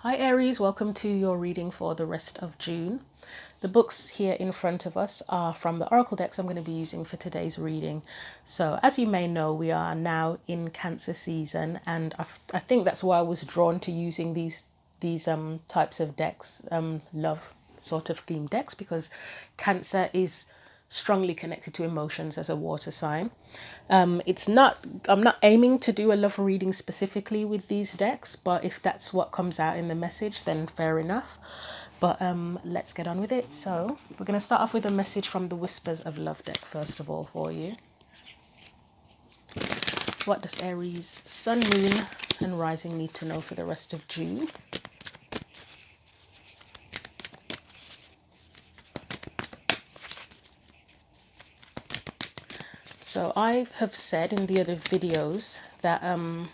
Hi Aries, welcome to your reading for the rest of June. The books here in front of us are from the Oracle decks I'm going to be using for today's reading. So as you may know, we are now in Cancer season, and I think that's why I was drawn to using these types of decks, love sort of themed decks, because Cancer is strongly connected to emotions as a water sign. I'm not aiming to do a love reading specifically with these decks, but if that's what comes out in the message, then fair enough. But let's get on with it. So we're going to start off with a message from the Whispers of Love deck first of all for you. What does Aries, Sun, Moon and Rising need to know for the rest of June? So I have said in the other videos that I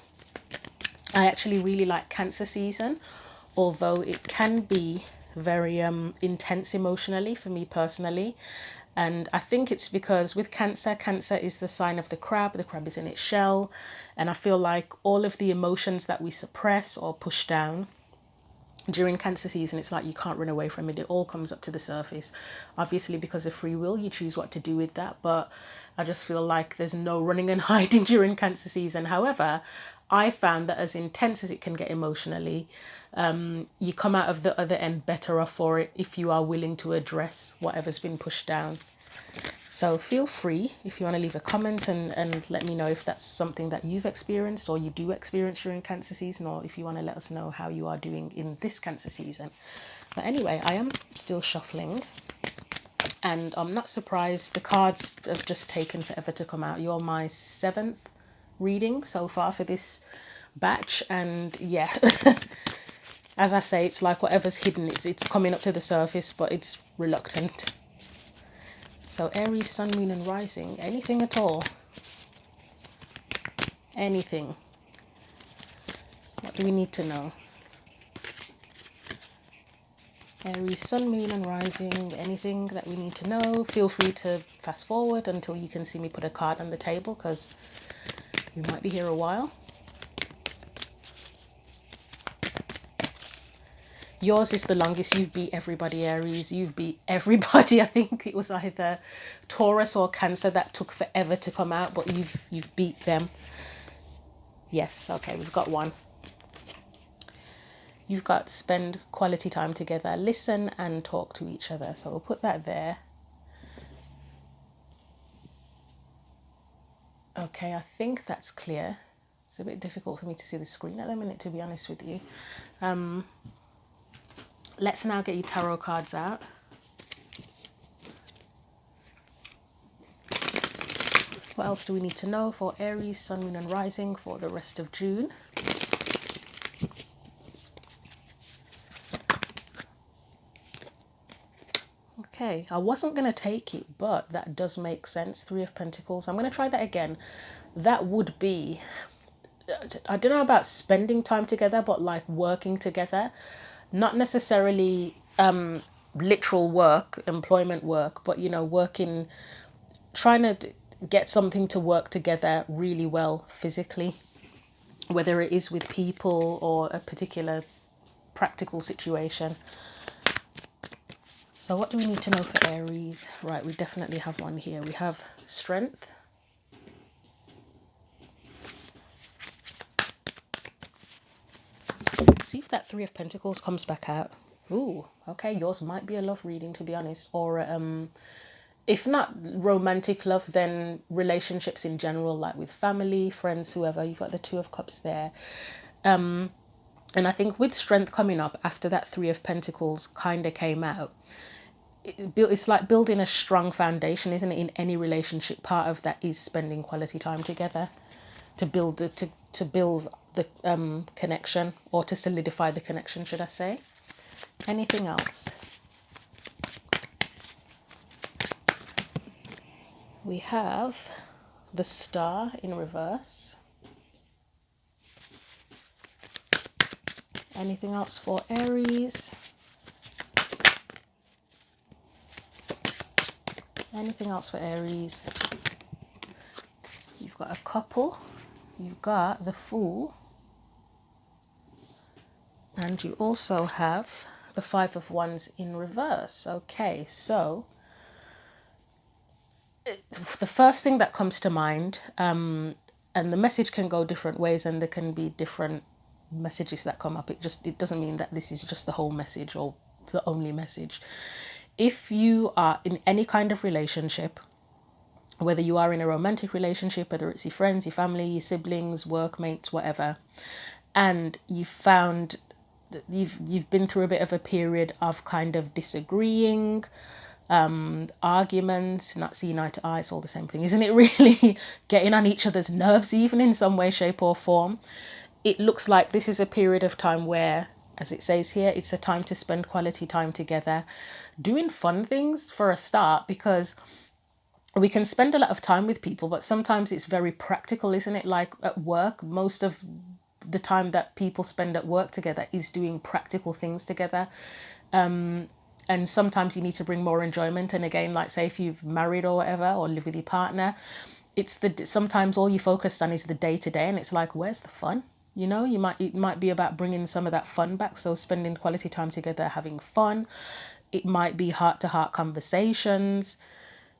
actually really like Cancer season, although it can be very intense emotionally for me personally. And I think it's because with Cancer is the sign of the crab is in its shell, and I feel like all of the emotions that we suppress or push down during Cancer season, it's like you can't run away from it. It all comes up to the surface. Obviously, because of free will, you choose what to do with that. But I just feel like there's no running and hiding during Cancer season. However, I found that as intense as it can get emotionally, you come out of the other end better off for it if you are willing to address whatever's been pushed down. So feel free if you want to leave a comment and let me know if that's something that you've experienced or you do experience during Cancer season, or if you want to let us know how you are doing in this Cancer season. But anyway, I am still shuffling, and I'm not surprised. The cards have just taken forever to come out. You're my 7th reading so far for this batch, and yeah, as I say, it's like whatever's hidden, it's coming up to the surface, but it's reluctant. So Aries, Sun, Moon and Rising, anything at all? Anything? What do we need to know? Aries, Sun, Moon and Rising, anything that we need to know? Feel free to fast forward until you can see me put a card on the table, because we might be here a while. Yours is the longest. You've beat everybody, Aries. You've beat everybody. I think it was either Taurus or Cancer that took forever to come out, but you've beat them. Yes, okay, we've got one. You've got spend quality time together, listen and talk to each other. So we'll put that there. Okay, I think that's clear. It's a bit difficult for me to see the screen at the minute, to be honest with you. Let's now get your tarot cards out. What else do we need to know for Aries, Sun, Moon and Rising for the rest of June? Okay, I wasn't going to take it, but that does make sense. 3 of Pentacles. I'm going to try that again. That would be, I don't know about spending time together, but like working together. Not necessarily literal work, employment work, but, you know, working, trying to get something to work together really well physically, whether it is with people or a particular practical situation. So what do we need to know for Aries? Right, we definitely have one here. We have strength. See if that 3 of Pentacles comes back out. Ooh, okay, yours might be a love reading, to be honest, or if not romantic love, then relationships in general, like with family, friends, whoever. You've got the 2 of Cups there. And I think with strength coming up after that 3 of Pentacles kind of came out, it's like building a strong foundation, isn't it, in any relationship? Part of that is spending quality time together to build the connection, or to solidify the connection, should I say. Anything else? We have the Star in reverse. Anything else for Aries? Anything else for Aries? You've got a couple. You've got the Fool. And you also have the Five of Wands in reverse. Okay, so the first thing that comes to mind, and the message can go different ways, and there can be different messages that come up. It doesn't mean that this is just the whole message or the only message. If you are in any kind of relationship, whether you are in a romantic relationship, whether it's your friends, your family, your siblings, workmates, whatever, and you found that you've been through a bit of a period of kind of disagreeing, arguments, not seeing eye to eye, it's all the same thing, isn't it? Really getting on each other's nerves, even in some way, shape, or form. It looks like this is a period of time where, as it says here, it's a time to spend quality time together, doing fun things for a start, because we can spend a lot of time with people, but sometimes it's very practical, isn't it? Like at work, most of the time that people spend at work together is doing practical things together. And sometimes you need to bring more enjoyment. And again, like say if you've married or whatever, or live with your partner, it's sometimes all you focus on is the day to day, and it's like, where's the fun? You know, it might be about bringing some of that fun back. So spending quality time together, having fun. It might be heart to heart conversations,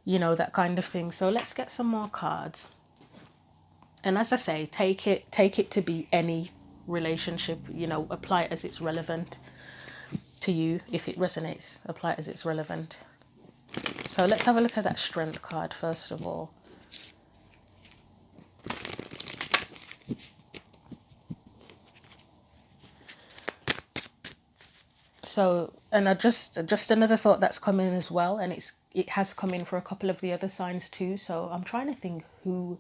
that kind of thing. So let's get some more cards. And as I say, take it to be any relationship, apply it as it's relevant to you. If it resonates, apply it as it's relevant. So let's have a look at that Strength card first of all. So, and just another thought that's come in as well, and it has come in for a couple of the other signs too. So I'm trying to think who.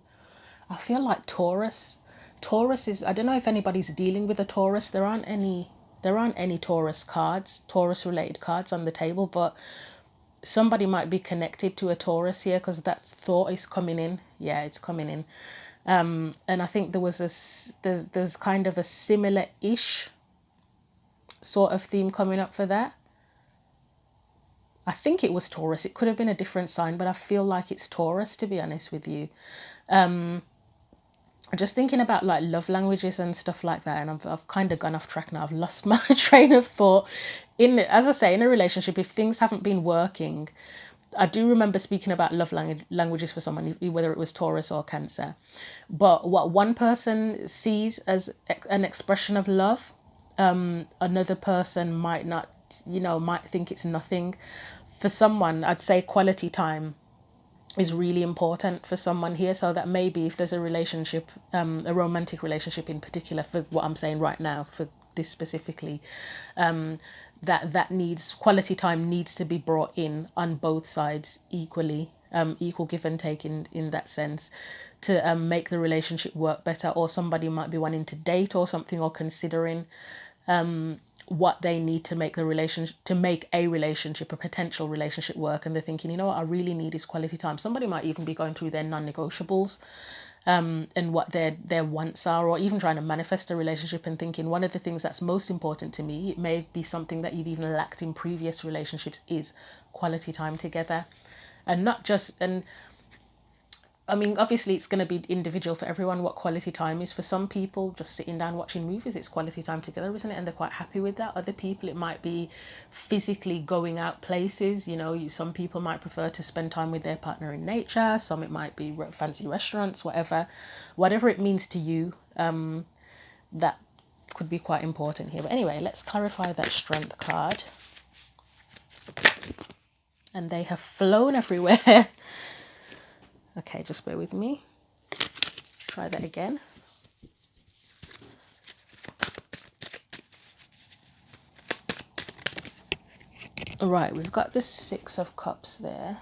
I feel like Taurus. Taurus is, I don't know if anybody's dealing with a Taurus. There aren't any Taurus cards, Taurus related cards on the table, but somebody might be connected to a Taurus here, because that thought is coming in. Yeah, it's coming in. And I think there's kind of a similar-ish sort of theme coming up for that. I think it was Taurus. It could have been a different sign, but I feel like it's Taurus, to be honest with you. Just thinking about like love languages and stuff like that, and I've kind of gone off track now. I've lost my train of thought. As I say, in a relationship, if things haven't been working, I do remember speaking about love languages for someone, whether it was Taurus or Cancer. But what one person sees as an expression of love, another person might not, might think it's nothing. For someone, I'd say quality time is really important for someone here. So that maybe if there's a relationship, a romantic relationship in particular, for what I'm saying right now, for this specifically, that needs quality time needs to be brought in on both sides equally, equal give and take in that sense, to make the relationship work better. Or somebody might be wanting to date or something, or considering what they need to make a relationship, a potential relationship work, and they're thinking, what I really need is quality time. Somebody might even be going through their non-negotiables, and what their wants are, or even trying to manifest a relationship and thinking one of the things that's most important to me, it may be something that you've even lacked in previous relationships, is quality time together. And not just, and I mean, obviously it's going to be individual for everyone what quality time is. For some people, just sitting down watching movies, it's quality time together, isn't it? And they're quite happy with that. Other people, it might be physically going out places. Some people might prefer to spend time with their partner in nature. Some it might be fancy restaurants, whatever it means to you. That could be quite important here. But anyway, let's clarify that Strength card. And they have flown everywhere. Okay, just bear with me. Try that again. Right, we've got the Six of Cups there.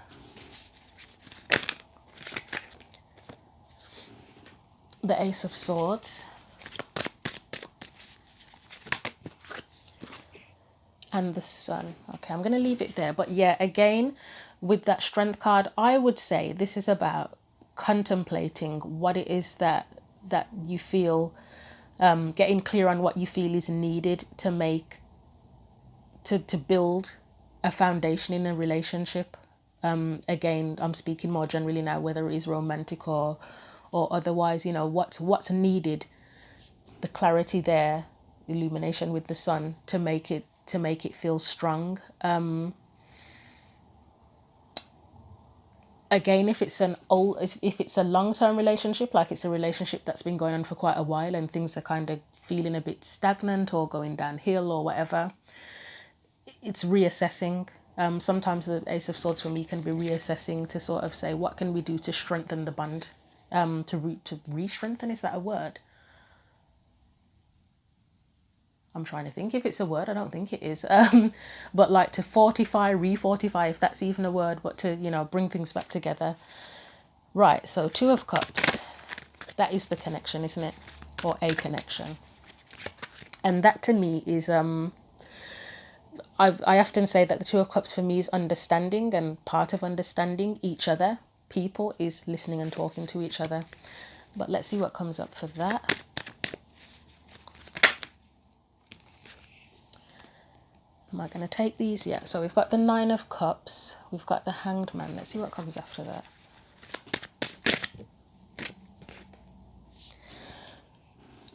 The Ace of Swords. And the Sun. Okay, I'm going to leave it there. But yeah, again, with that Strength card, I would say this is about contemplating what it is that you feel, getting clear on what you feel is needed to make, to build a foundation in a relationship. Again, I'm speaking more generally now, whether it is romantic or otherwise, what's needed, the clarity there, illumination with the sun to make it feel strong. Again, if it's a long-term relationship, like it's a relationship that's been going on for quite a while and things are kind of feeling a bit stagnant or going downhill or whatever, it's reassessing. Sometimes the Ace of Swords for me can be reassessing to sort of say, what can we do to strengthen the bond? To re-strengthen, is that a word? I'm trying to think if it's a word. I don't think it is. But like to fortify, re-fortify, if that's even a word, but to, bring things back together. Right, so Two of Cups. That is the connection, isn't it? Or a connection. And that to me is, I often say that the Two of Cups for me is understanding, and part of understanding each other, people, is listening and talking to each other. But let's see what comes up for that. Am I going to take these? Yeah, so we've got the Nine of Cups. We've got the Hanged Man. Let's see what comes after that.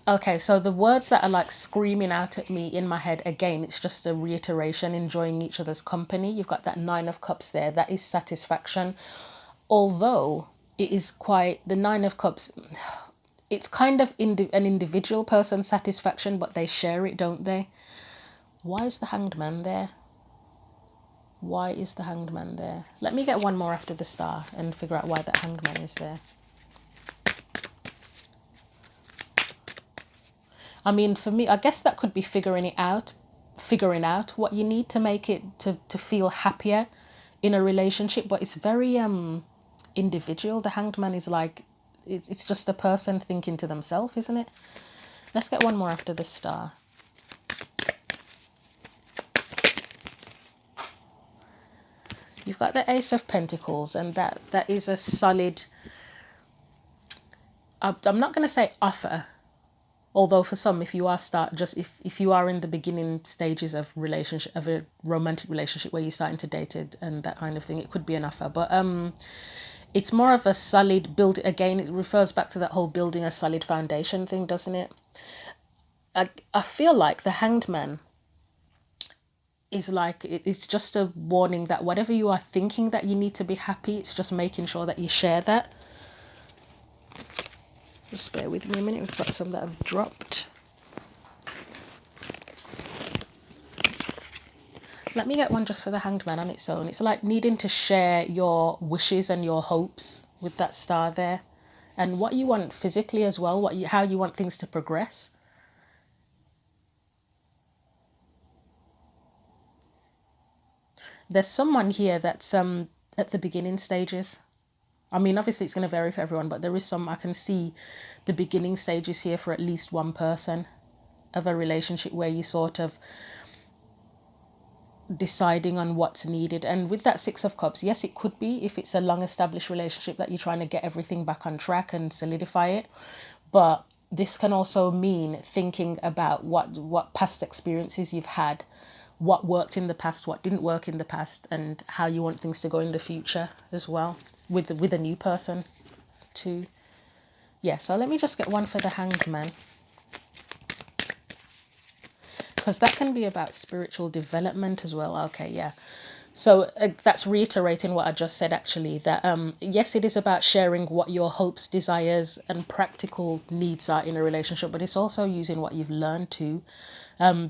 Okay, so the words that are like screaming out at me in my head, again, it's just a reiteration, enjoying each other's company. You've got that Nine of Cups there. That is satisfaction. Although it is quite, the Nine of Cups, it's kind of an individual person's satisfaction, but they share it, don't they? Why is the Hanged Man there? Why is the Hanged Man there? Let me get one more after the Star and figure out why that Hanged Man is there. I mean, for me, I guess that could be figuring out what you need to make it to feel happier in a relationship, but it's very individual. The Hanged Man is like, it's just a person thinking to themselves, isn't it? Let's get one more after the Star. You've got the Ace of Pentacles, and that is a solid, I'm not going to say offer, although for some, if you are if you are in the beginning stages of a romantic relationship where you're starting to date it and that kind of thing, it could be an offer. But it's more of a solid build. Again, it refers back to that whole building a solid foundation thing, doesn't it? I feel like the Hanged Man is like, it's just a warning that whatever you are thinking that you need to be happy, it's just making sure that you share that. Just bear with me a minute, we've got some that have dropped. Let me get one just for the Hanged Man on its own. It's like needing to share your wishes and your hopes with that Star there, and what you want physically as well, how you want things to progress. There's someone here that's at the beginning stages. I mean, obviously it's going to vary for everyone, but there is some, I can see the beginning stages here for at least one person of a relationship where you sort of deciding on what's needed. And with that Six of Cups, yes, it could be if it's a long established relationship that you're trying to get everything back on track and solidify it. But this can also mean thinking about what past experiences you've had, what worked in the past, what didn't work in the past, and how you want things to go in the future as well with a new person too. Yeah, so let me just get one for the Hanged Man, because that can be about spiritual development as well. Okay, yeah. So that's reiterating what I just said, actually, that yes, it is about sharing what your hopes, desires, and practical needs are in a relationship, but it's also using what you've learned too,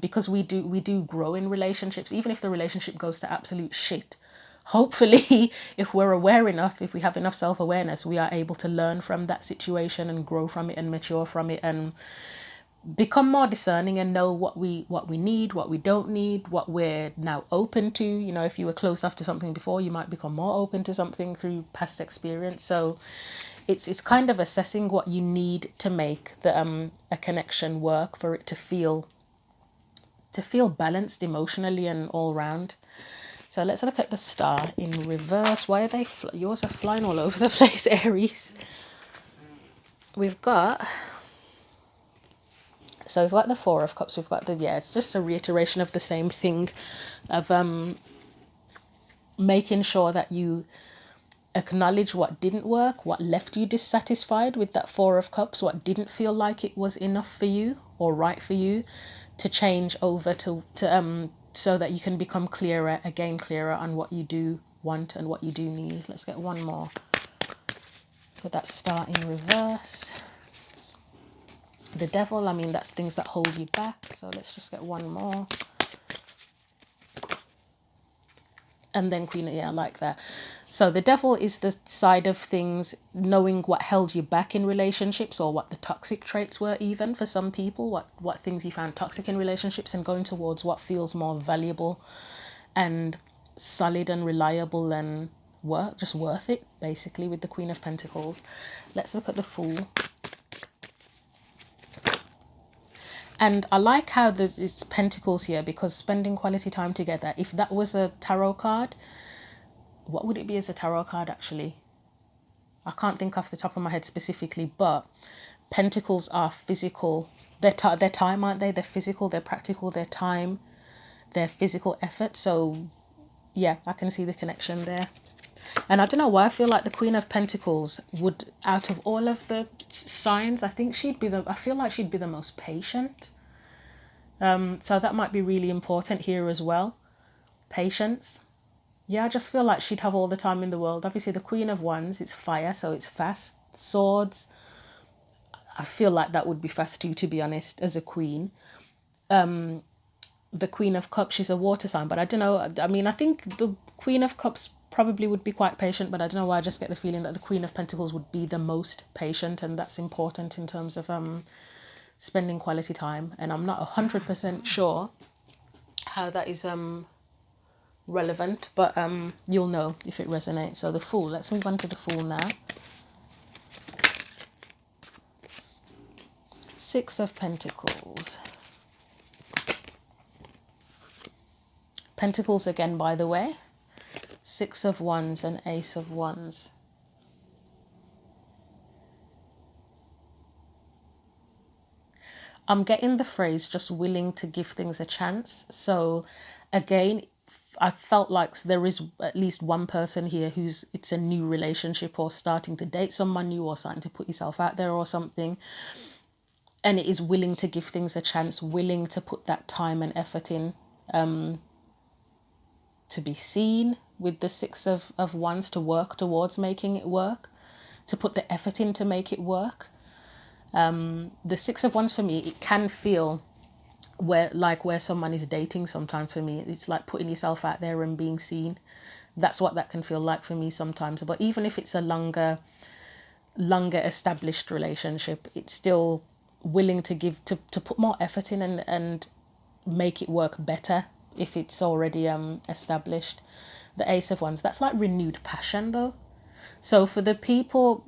because we do grow in relationships, even if the relationship goes to absolute shit. Hopefully, if we're aware enough, if we have enough self-awareness, we are able to learn from that situation and grow from it and mature from it and become more discerning and know what we need, what we don't need, what we're now open to. You know, if you were closed off to something before, you might become more open to something through past experience. So it's kind of assessing what you need to make the a connection work, for it to feel balanced emotionally and all round. So let's look at the Star in reverse. Why are they yours are flying all over the place, Aries? We've got the Four of Cups. We've got it's just a reiteration of the same thing, of making sure that you acknowledge what didn't work, what left you dissatisfied with that Four of Cups, what didn't feel like it was enough for you or right for you, to change over to so that you can become clearer, again clearer on what you do want and what you do need. Let's get one more. Put that Star in reverse. The Devil, I mean, that's things that hold you back. So let's just get one more. And then Queen, yeah, I like that. So the Devil is the side of things, knowing what held you back in relationships, or what the toxic traits were, even for some people, what things you found toxic in relationships, and going towards what feels more valuable and solid and reliable and just worth it, basically, with the Queen of Pentacles. Let's look at the Fool. And I like how it's Pentacles here, because spending quality time together, if that was a tarot card, what would it be as a tarot card actually? I can't think off the top of my head specifically, but Pentacles are physical. They're time, aren't they? They're physical, they're practical, they're time, they're physical effort. So yeah, I can see the connection there. And I don't know why I feel like the Queen of Pentacles would, out of all of the signs, I feel like she'd be the most patient. So that might be really important here as well. Patience. Yeah, I just feel like she'd have all the time in the world. Obviously, the Queen of Wands, it's fire, so it's fast. Swords, I feel like that would be fast too, to be honest, as a queen. The Queen of Cups, she's a water sign, but I don't know. I mean, I think the Queen of Cups probably would be quite patient, but I don't know why I just get the feeling that the Queen of Pentacles would be the most patient, and that's important in terms of spending quality time. And I'm not 100% sure how that is relevant, but you'll know if it resonates. So the Fool, let's move on to the Fool now. Six of Pentacles. Pentacles again, by the way. Six of Wands and Ace of Wands. I'm getting the phrase just willing to give things a chance. So again, I felt like there is at least one person here it's a new relationship, or starting to date someone new, or starting to put yourself out there or something. And it is willing to give things a chance, willing to put that time and effort in, to be seen with the Six of Wands, to work towards making it work, to put the effort in to make it work. The Six of Wands for me, it can feel where someone is dating sometimes. For me, it's like putting yourself out there and being seen. That's what that can feel like for me sometimes. But even if it's a longer established relationship, it's still willing to give to put more effort in and make it work better if it's already established. The Ace of Wands, that's like renewed passion though. So for the people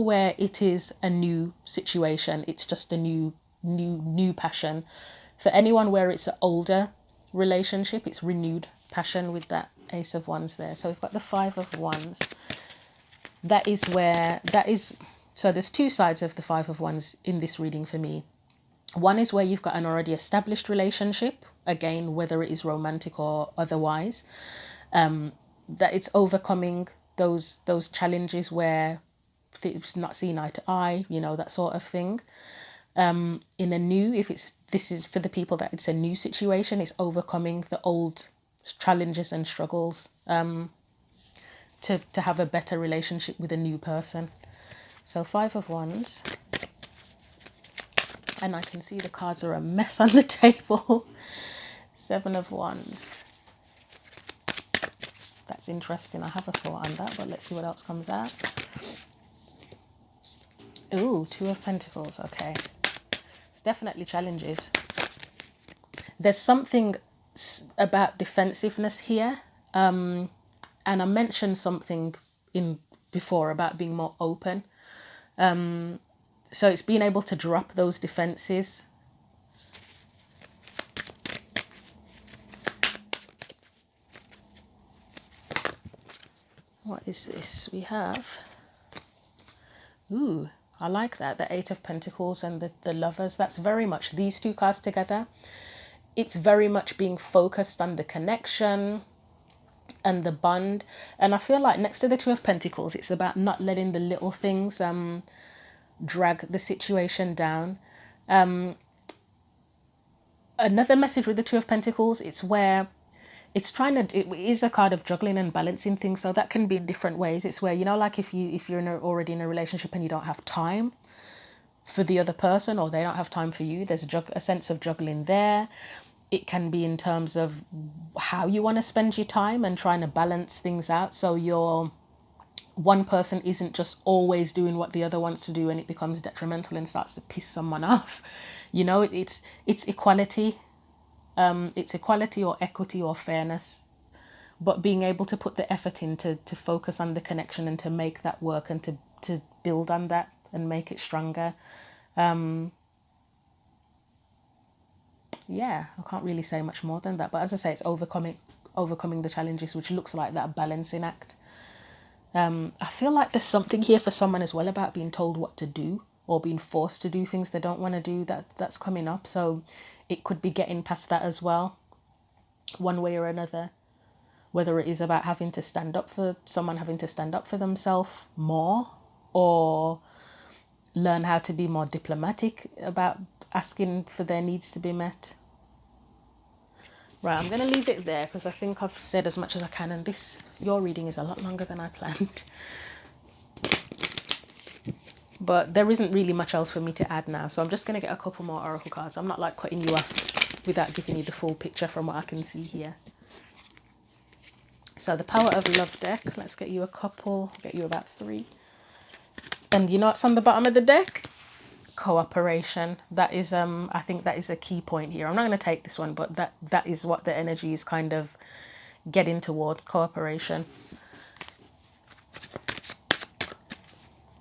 where it is a new situation, it's just a new passion. For anyone where it's an older relationship, it's renewed passion with that Ace of Wands there. So we've got the Five of Wands. So there's two sides of the Five of Wands in this reading for me. One is where you've got an already established relationship, again, whether it is romantic or otherwise, that it's overcoming those challenges where it's not seen eye to eye, that sort of thing. In a new, this is for the people that it's a new situation, it's overcoming the old challenges and struggles to have a better relationship with a new person. So Five of Wands. And I can see the cards are a mess on the table. Seven of Wands. That's interesting. I have a thought on that, but let's see what else comes out. Ooh, Two of Pentacles. Okay. It's definitely challenges. There's something about defensiveness here. And I mentioned something before about being more open. So it's being able to drop those defenses. What is this? We have... Ooh, I like that. The Eight of Pentacles and the Lovers. That's very much these two cards together. It's very much being focused on the connection and the bond. And I feel like next to the Two of Pentacles, it's about not letting the little things drag the situation down. Another message with the Two of Pentacles, it's where it's trying to, it is a card of juggling and balancing things. So that can be in different ways. It's where, you know, like if you're already in a relationship and you don't have time for the other person, or they don't have time for you, there's a sense of juggling there. It can be in terms of how you want to spend your time and trying to balance things out. So you're, one person isn't just always doing what the other wants to do, and it becomes detrimental and starts to piss someone off. You know, it's equality. It's equality or equity or fairness, but being able to put the effort in to focus on the connection and to make that work and to build on that and make it stronger. Yeah, I can't really say much more than that. But as I say, it's overcoming the challenges, which looks like that balancing act. I feel like there's something here for someone as well about being told what to do or being forced to do things they don't want to do. That's coming up. So it could be getting past that as well, one way or another. Whether it is about having to stand up for someone, having to stand up for themselves more, or learn how to be more diplomatic about asking for their needs to be met. Right, I'm going to leave it there because I think I've said as much as I can, and your reading is a lot longer than I planned. But there isn't really much else for me to add now, so I'm just going to get a couple more oracle cards. I'm not like cutting you off without giving you the full picture from what I can see here. So the Power of Love deck, let's get you a couple, get you about 3. And you know what's on the bottom of the deck? Cooperation. That is, I think that is a key point here. I'm not going to take this one, but that is what the energy is kind of getting towards, cooperation.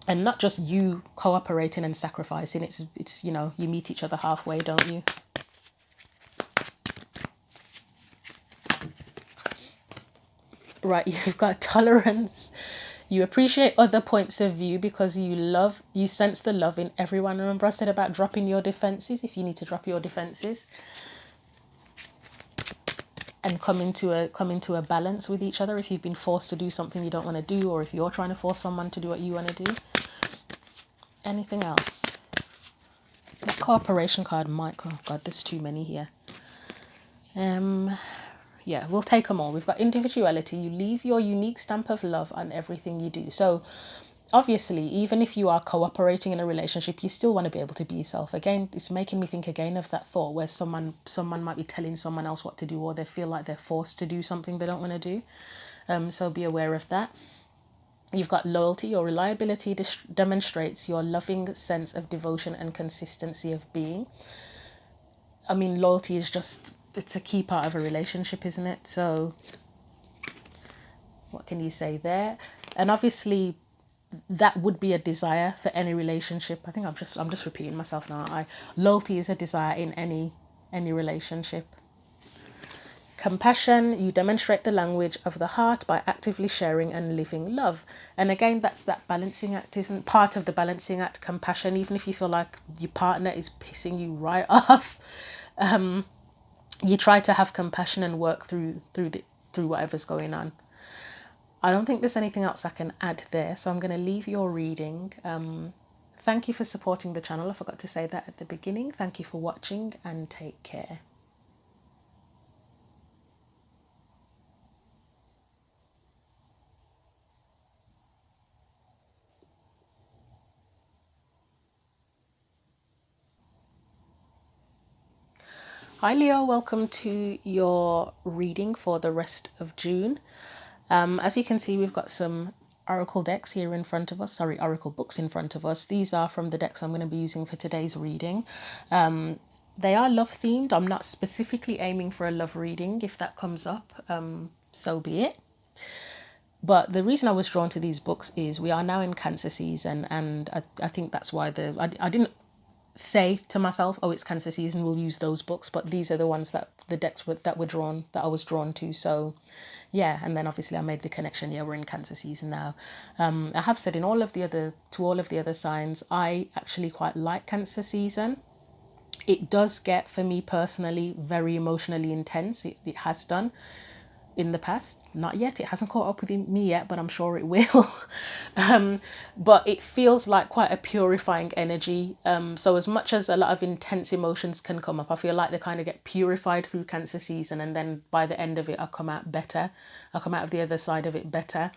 And not just you cooperating and sacrificing. It's you know, you meet each other halfway, don't you? Right, you've got tolerance. You appreciate other points of view because you sense the love in everyone. Remember I said about dropping your defenses, if you need to drop your defenses and come into a balance with each other. If you've been forced to do something you don't want to do, or if you're trying to force someone to do what you want to do. Anything else? That cooperation card might, oh God, there's too many here. Yeah, we'll take them all. We've got individuality. You leave your unique stamp of love on everything you do. So obviously, even if you are cooperating in a relationship, you still want to be able to be yourself. Again, it's making me think again of that thought where someone might be telling someone else what to do, or they feel like they're forced to do something they don't want to do. So be aware of that. You've got loyalty. Your reliability demonstrates your loving sense of devotion and consistency of being. I mean, loyalty is just, it's a key part of a relationship, isn't it? So what can you say there? And obviously that would be a desire for any relationship. I think I'm just repeating myself now. Loyalty is a desire in any relationship. Compassion, you demonstrate the language of the heart by actively sharing and living love. And again, that's that balancing act, isn't part of the balancing act, compassion. Even if you feel like your partner is pissing you right off, you try to have compassion and work through whatever's going on. I don't think there's anything else I can add there, so I'm going to leave your reading. Thank you for supporting the channel. I forgot to say that at the beginning. Thank you for watching and take care. Hi Leo, welcome to your reading for the rest of June. As you can see, we've got some oracle decks here in front of us, oracle books in front of us. These are from the decks I'm going to be using for today's reading. They are love themed. I'm not specifically aiming for a love reading. If that comes up, so be it. But the reason I was drawn to these books is we are now in Cancer season, and I think that's why I didn't say to myself, oh, it's Cancer season, we'll use those books, but these are the ones that the decks that I was drawn to. So yeah, and then obviously I made the connection. Yeah, we're in Cancer season now. I have said to all of the other signs, I actually quite like Cancer season. It does get, for me personally, very emotionally intense. It has done. in the past. Not yet, it hasn't caught up with me yet, but I'm sure it will. But it feels like quite a purifying energy. So as much as a lot of intense emotions can come up, I feel like they kind of get purified through Cancer season, and then by the end of it, I'll come out better. I'll come out of the other side of it better.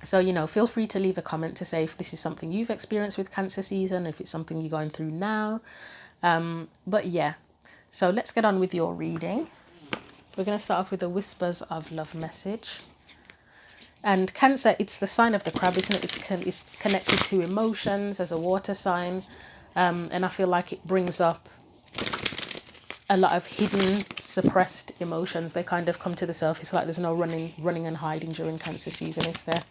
So, you know, feel free to leave a comment to say if this is something you've experienced with Cancer season, if it's something you're going through now. But yeah, so let's get on with your reading. We're going to start off with a Whispers of Love message. And Cancer, it's the sign of the crab, isn't it? It's connected to emotions as a water sign. And I feel like it brings up a lot of hidden, suppressed emotions. They kind of come to the surface, like there's no running and hiding during Cancer season, is there?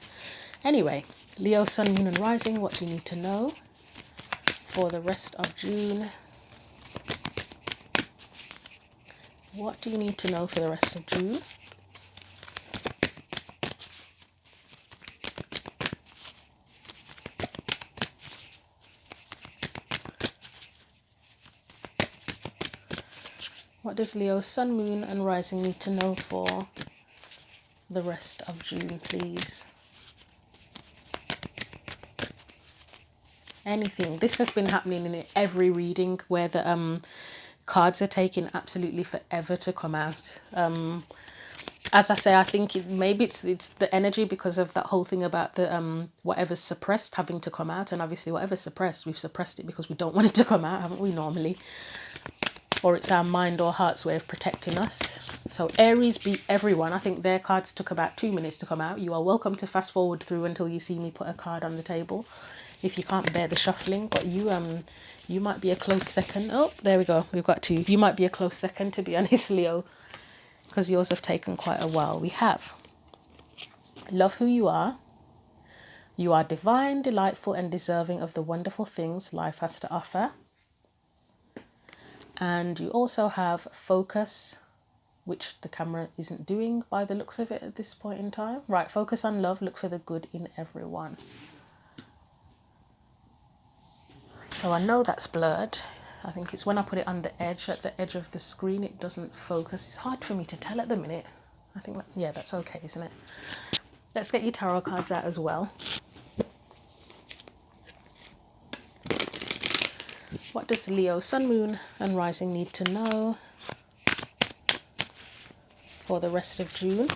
Anyway, Leo, Sun, Moon and Rising, what do you need to know for the rest of June? What do you need to know for the rest of June? What does Leo, Sun, Moon and Rising need to know for the rest of June, please? Anything. This has been happening in every reading where the cards are taking absolutely forever to come out. As I say, I think maybe it's the energy because of that whole thing about the whatever's suppressed having to come out, and obviously whatever's suppressed, we've suppressed it because we don't want it to come out, haven't we, normally? Or it's our mind or heart's way of protecting us. So Aries beat everyone. I think their cards took about 2 minutes to come out. You are welcome to fast forward through until you see me put a card on the table, if you can't bear the shuffling. But you might be a close second. Oh, there we go. We've got two. You might be a close second, to be honest, Leo, because yours have taken quite a while. We have love who you are. You are divine, delightful, and deserving of the wonderful things life has to offer. And you also have focus, which the camera isn't doing by the looks of it at this point in time. Right, focus on love, look for the good in everyone. So I know that's blurred. I think it's when I put it on the edge, at the edge of the screen, it doesn't focus. It's hard for me to tell at the minute. I think, yeah, that's okay, isn't it? Let's get your tarot cards out as well. What does Leo, Sun, Moon and Rising need to know for the rest of June?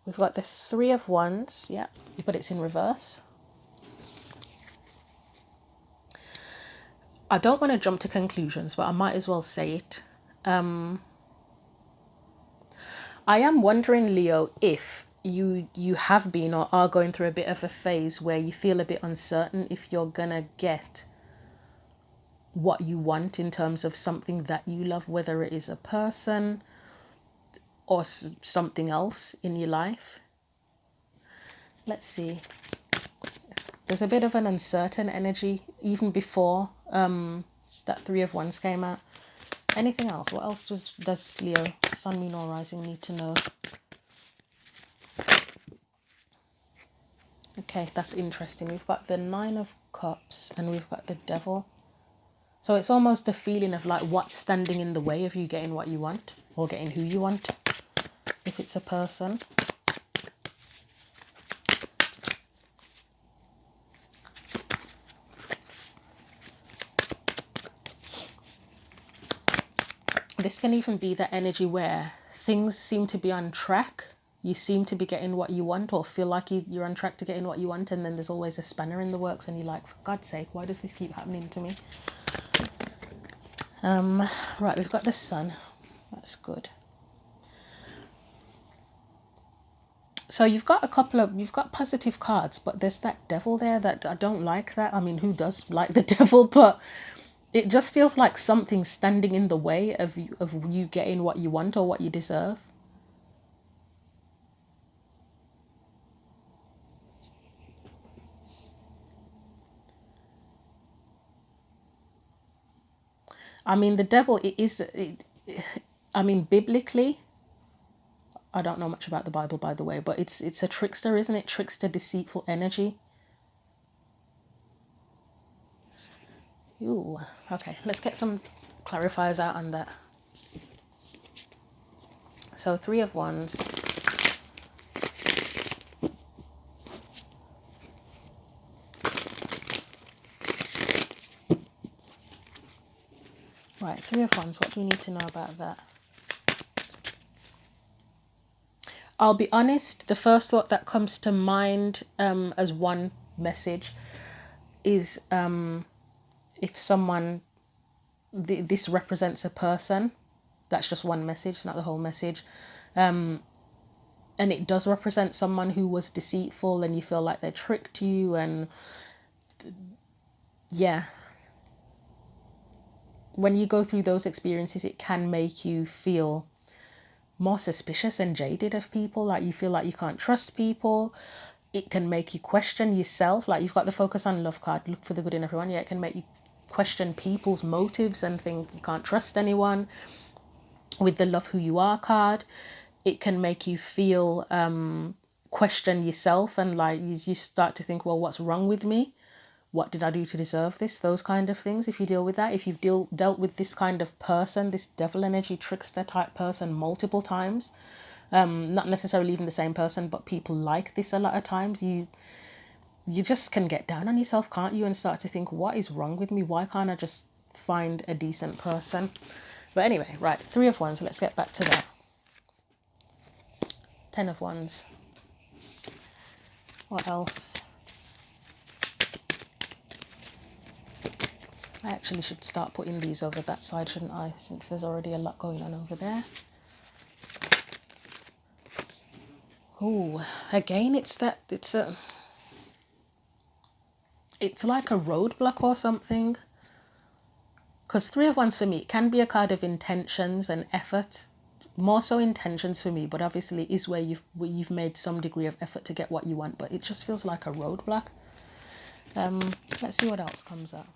We've got the Three of Wands, yeah, but it's in reverse. I don't want to jump to conclusions, but I might as well say it. I am wondering, Leo, if you have been or are going through a bit of a phase where you feel a bit uncertain if you're gonna get what you want in terms of something that you love, whether it is a person or something else in your life. Let's see. There's a bit of an uncertain energy even before that Three of Wands came out. Anything else? What else does Leo, Sun, Moon or Rising need to know? Okay, that's interesting. We've got the Nine of Cups and we've got the Devil. So it's almost a feeling of like what's standing in the way of you getting what you want or getting who you want, if it's a person. This can even be the energy where things seem to be on track. You seem to be getting what you want or feel like you're on track to getting what you want, and then there's always a spanner in the works and you're like, for God's sake, why does this keep happening to me? Right, we've got the Sun. That's good. So you've got positive cards, but there's that Devil there that I don't like that. I mean, who does like the Devil? But it just feels like something's standing in the way of you getting what you want or what you deserve. I mean, the Devil, I mean, biblically, I don't know much about the Bible, by the way, but it's a trickster, isn't it? Trickster, deceitful energy. Ooh, okay, let's get some clarifiers out on that. So Three of Wands. Right, Three of Wands. What do we need to know about that? I'll be honest, the first thought that comes to mind as one message is if someone, this represents a person. That's just one message, not the whole message. And it does represent someone who was deceitful and you feel like they tricked you. And yeah, when you go through those experiences, it can make you feel more suspicious and jaded of people. Like you feel like you can't trust people. It can make you question yourself. Like you've got the focus on love card, look for the good in everyone. Yeah, it can make you question people's motives and think you can't trust anyone. With the love who you are card, it can make you feel question yourself, and like you start to think, well, what's wrong with me? What did I do to deserve this? Those kind of things. If you deal with that, if you've dealt with this kind of person, this devil energy trickster type person multiple times, not necessarily even the same person, but people like this a lot of times, you just can get down on yourself, can't you? And start to think, what is wrong with me? Why can't I just find a decent person? But anyway, right, Three of Wands. Let's get back to that. Ten of Wands. What else? I actually should start putting these over that side, shouldn't I? Since there's already a lot going on over there. Oh, again, it's like a roadblock or something. Because Three of Wands for me, it can be a card of intentions and effort. More so intentions for me, but obviously is where you've made some degree of effort to get what you want, but it just feels like a roadblock. Let's see what else comes up.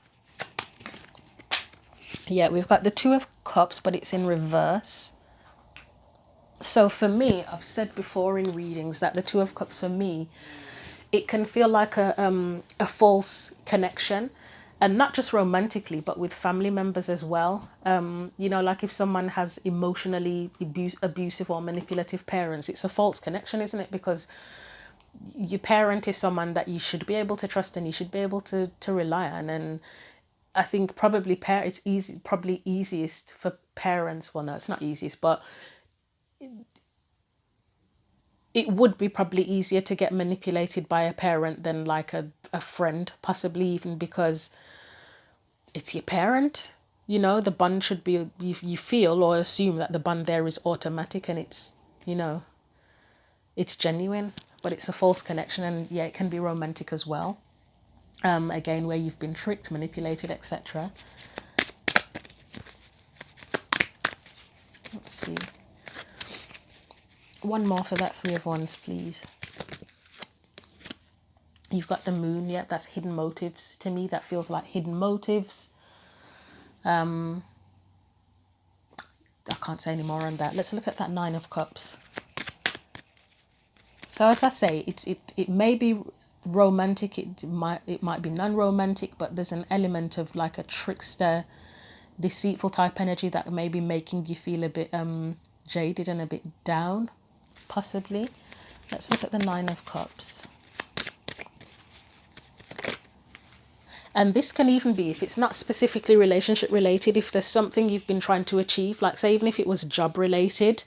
Yeah, we've got the Two of Cups, but it's in reverse. So for me, I've said before in readings that the Two of Cups for me, it can feel like a false connection, and not just romantically, but with family members as well. You know, like if someone has emotionally abusive or manipulative parents, it's a false connection, isn't it? Because your parent is someone that you should be able to trust and you should be able to rely on. And I think probably it's probably easiest for parents. Well, no, it's not easiest, but it would be probably easier to get manipulated by a parent than like a friend, possibly, even because it's your parent. You know, the bond should be, you feel or assume that the bond there is automatic and it's, you know, it's genuine, but it's a false connection. And yeah, it can be romantic as well. Again, where you've been tricked, manipulated, etc. Let's see. One more for that Three of Wands, please. You've got the Moon. Yeah, that's hidden motives. To me, that feels like hidden motives. I can't say any more on that. Let's look at that Nine of Cups. So as I say, it may be romantic. It might be non-romantic, but there's an element of like a trickster, deceitful type energy that may be making you feel a bit jaded and a bit down, possibly. Let's look at the Nine of Cups. And this can even be, if it's not specifically relationship related, if there's something you've been trying to achieve, like say even if it was job related,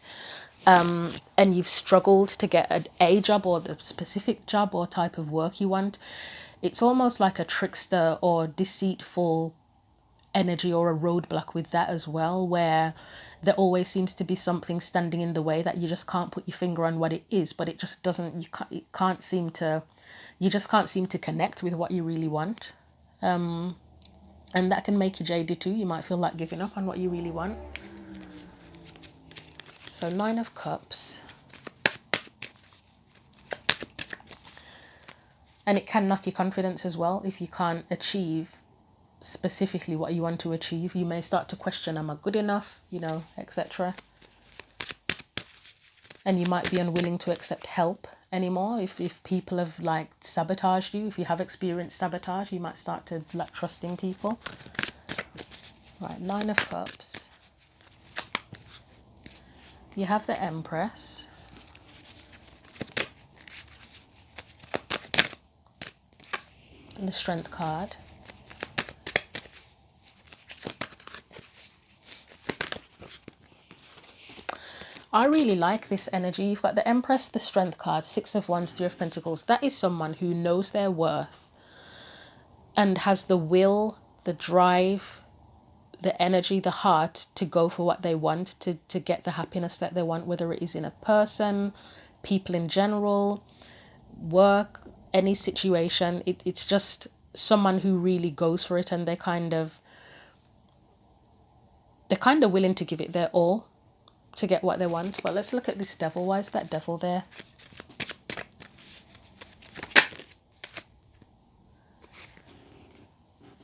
and you've struggled to get a job or the specific job or type of work you want, it's almost like a trickster or deceitful energy or a roadblock with that as well, where there always seems to be something standing in the way that you just can't put your finger on what it is, but it just doesn't, you just can't seem to connect with what you really want. And that can make you jaded too. You might feel like giving up on what you really want. So Nine of Cups. And it can knock your confidence as well. If you can't achieve specifically what you want to achieve, you may start to question, am I good enough, you know, etc. And you might be unwilling to accept help anymore. If people have like sabotaged you, if you have experienced sabotage, you might start to like trusting people. Right, Nine of Cups. You have the Empress. And the Strength card. I really like this energy. You've got the Empress, the Strength card, Six of Wands, Three of Pentacles. That is someone who knows their worth and has the will, the drive, the energy, the heart to go for what they want, to get the happiness that they want, whether it is in a person, people in general, work, any situation. It's just someone who really goes for it, and they're kind of willing to give it their all to get what they want. But let's look at this Devil. Why is that Devil there?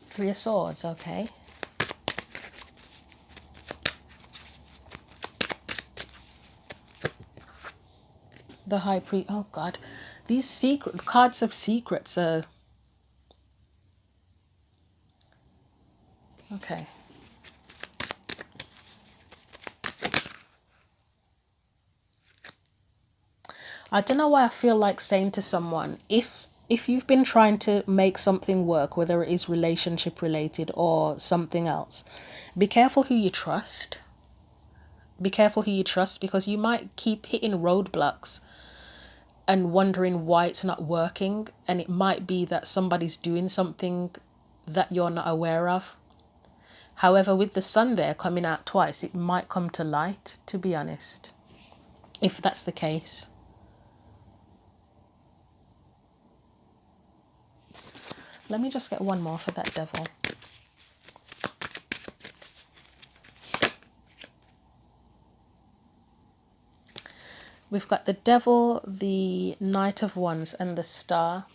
Three of Swords, okay. The High Priest. Oh God, these cards of secrets are okay. I don't know why I feel like saying to someone, if you've been trying to make something work, whether it is relationship related or something else, be careful who you trust. Be careful who you trust, because you might keep hitting roadblocks and wondering why it's not working, and it might be that somebody's doing something that you're not aware of. However, with the Sun there coming out twice, it might come to light, to be honest, if that's the case. Let me just get one more for that Devil. We've got the Devil, the Knight of Wands, and the Star.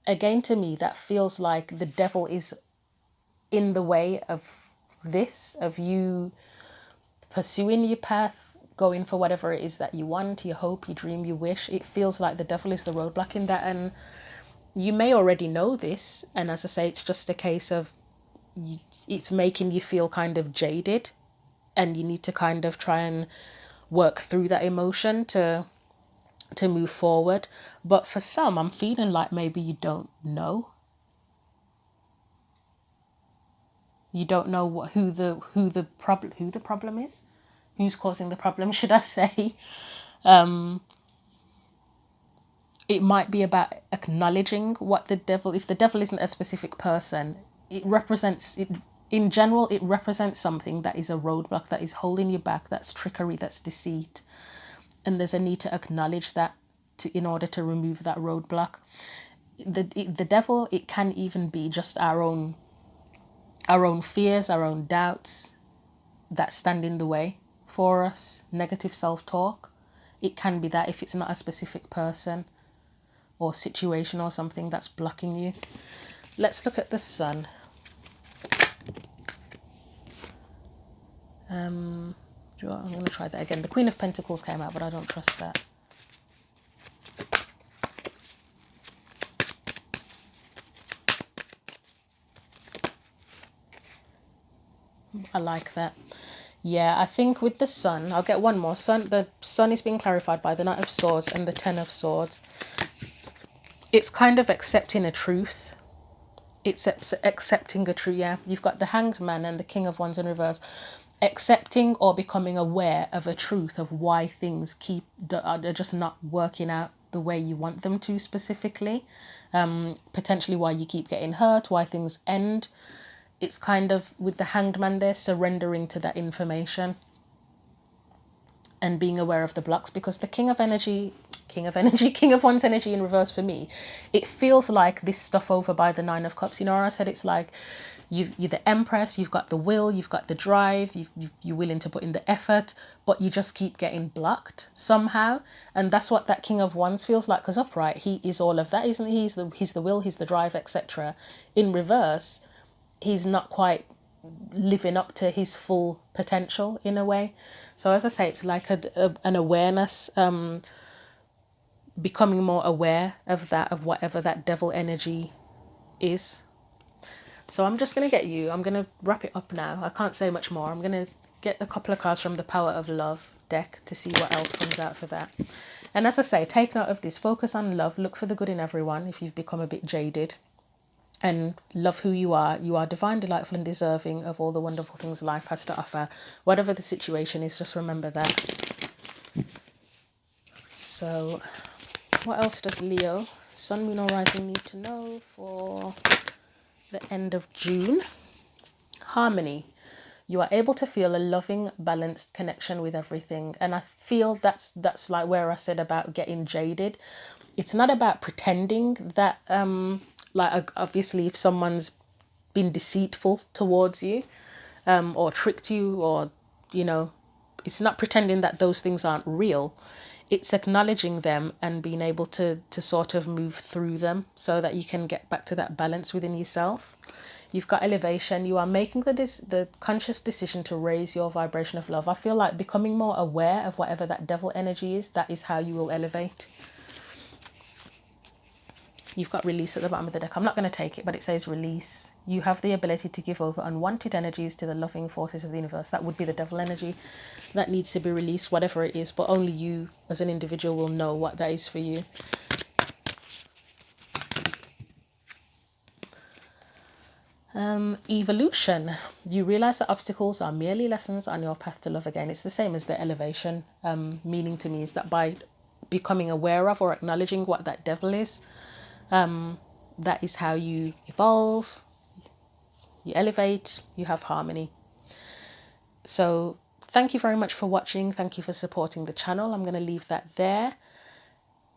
Again, to me, that feels like the Devil is in the way of this, of you pursuing your path, going for whatever it is that you want, you hope, you dream, you wish. It feels like the Devil is the roadblock in that, and you may already know this, and as I say, it's just a case of it's making you feel kind of jaded, and you need to kind of try and work through that emotion to move forward. But for some, I'm feeling like maybe you don't know. You don't know who the problem is, who's causing the problem, should I say. It might be about acknowledging what the Devil, if the Devil isn't a specific person, it represents it. In general, it represents something that is a roadblock, that is holding you back, that's trickery, that's deceit. And there's a need to acknowledge that in order to remove that roadblock. The Devil, it can even be just our own fears, our own doubts that stand in the way for us, negative self-talk. It can be that if it's not a specific person or situation or something that's blocking you. Let's look at the Sun. I'm going to try that again. The Queen of Pentacles came out, but I don't trust that. I like that. Yeah, I think with the Sun, I'll get one more. The Sun is being clarified by the Knight of Swords and the Ten of Swords. It's kind of accepting a truth. It's accepting a truth, yeah. You've got the Hanged Man and the King of Wands in reverse. Accepting or becoming aware of a truth of why things are just not working out the way you want them to specifically. Potentially why you keep getting hurt, why things end. It's kind of, with the Hanged Man there, surrendering to that information and being aware of the blocks, because the King of Wands energy in reverse for me, it feels like this stuff over by the Nine of Cups. You know, I said it's like you're the Empress, you've got the will, you've got the drive, you're willing to put in the effort, but you just keep getting blocked somehow. And that's what that King of Wands feels like, because upright, he is all of that, isn't he? He's the will, he's the drive, etc. In reverse, he's not quite living up to his full potential in a way. So as I say, it's like an awareness, becoming more aware of that, of whatever that Devil energy is. So I'm just going to I'm going to wrap it up now. I can't say much more. I'm going to get a couple of cards from the Power of Love deck to see what else comes out for that. And as I say, take note of this. Focus on love. Look for the good in everyone if you've become a bit jaded. And love who you are. You are divine, delightful and deserving of all the wonderful things life has to offer. Whatever the situation is, just remember that. So what else does Leo, Sun, Moon or Rising need to know for the end of June? Harmony. You are able to feel a loving, balanced connection with everything. And I feel that's like where I said about getting jaded. It's not about pretending that, like, obviously if someone's been deceitful towards you, or tricked you, or, you know, it's not pretending that those things aren't real. It's acknowledging them and being able to sort of move through them so that you can get back to that balance within yourself. You've got elevation. You are making the conscious decision to raise your vibration of love. I feel like becoming more aware of whatever that devil energy is, that is how you will elevate. You've got release at the bottom of the deck. I'm not going to take it, but it says release. You have the ability to give over unwanted energies to the loving forces of the universe. That would be the devil energy that needs to be released, whatever it is. But only you as an individual will know what that is for you. Evolution. You realize that obstacles are merely lessons on your path to love again. It's the same as the elevation. Meaning to me is that by becoming aware of or acknowledging what that devil is, that is how you evolve, you elevate, you have harmony. So thank you very much for watching. Thank you for supporting the channel. I'm going to leave that there.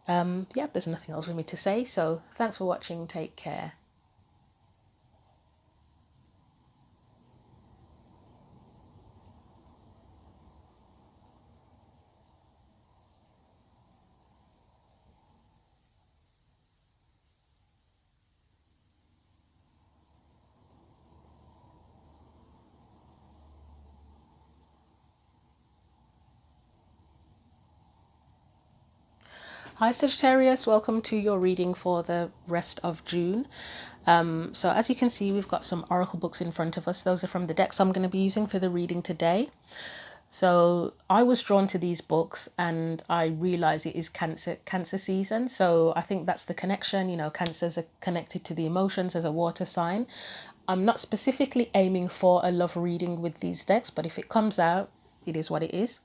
Yeah, there's nothing else for me to say. So thanks for watching. Take care. Hi Sagittarius, welcome to your reading for the rest of June. So as you can see, we've got some oracle books in front of us. Those are from the decks I'm going to be using for the reading today. So I was drawn to these books and I realize it is Cancer season. So I think that's the connection. You know, Cancers are connected to the emotions as a water sign. I'm not specifically aiming for a love reading with these decks, but if it comes out, it is what it is.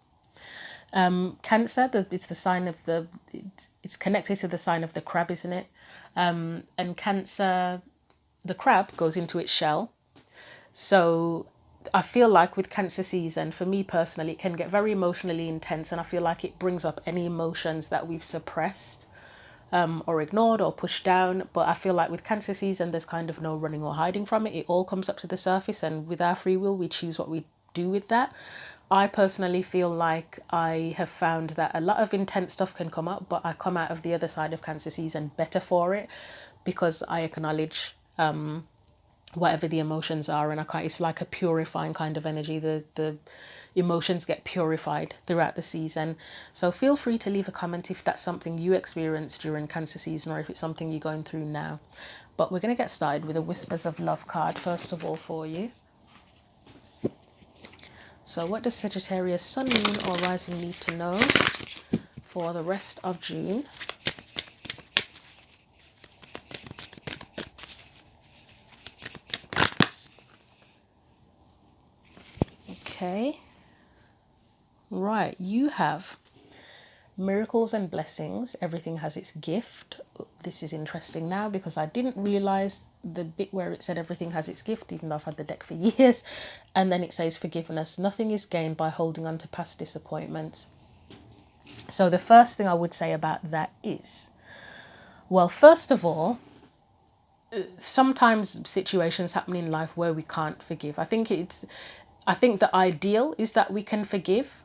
Cancer, it's the sign of it's connected to the sign of the crab, isn't it? And Cancer, the crab goes into its shell. So I feel like with Cancer season, for me personally, it can get very emotionally intense, and I feel like it brings up any emotions that we've suppressed, or ignored or pushed down. But I feel like with Cancer season, there's kind of no running or hiding from it. It all comes up to the surface, and with our free will, we choose what we do with that. I personally feel like I have found that a lot of intense stuff can come up, but I come out of the other side of Cancer season better for it, because I acknowledge whatever the emotions are, and it's like a purifying kind of energy. The emotions get purified throughout the season. So feel free to leave a comment if that's something you experienced during Cancer season, or if it's something you're going through now. But we're going to get started with a Whispers of Love card first of all for you. So what does Sagittarius, Sun, Moon or Rising need to know for the rest of June? Okay. Right, you have miracles and blessings. Everything has its gift. This is interesting now because I didn't realize the bit where it said everything has its gift, even though I've had the deck for years. And then it says forgiveness. Nothing is gained by holding on to past disappointments. So the first thing I would say about that is, well, first of all, sometimes situations happen in life where we can't forgive. I think the ideal is that we can forgive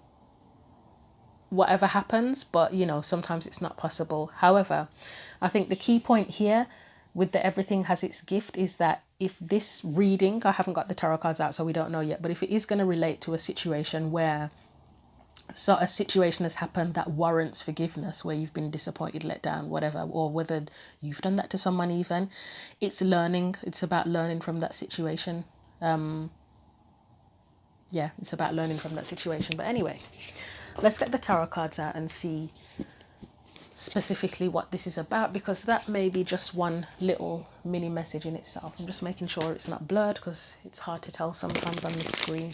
whatever happens, but you know, sometimes it's not possible. However, I think the key point here with the everything has its gift is that if this reading, I haven't got the tarot cards out so we don't know yet, but if it is going to relate to a situation where a situation has happened that warrants forgiveness, where you've been disappointed, let down, whatever, or whether you've done that to someone, even, it's about learning from that situation. yeah, it's about learning from that situation. But anyway, let's get the tarot cards out and see specifically what this is about, because that may be just one little mini message in itself. I'm just making sure it's not blurred because it's hard to tell sometimes on the screen.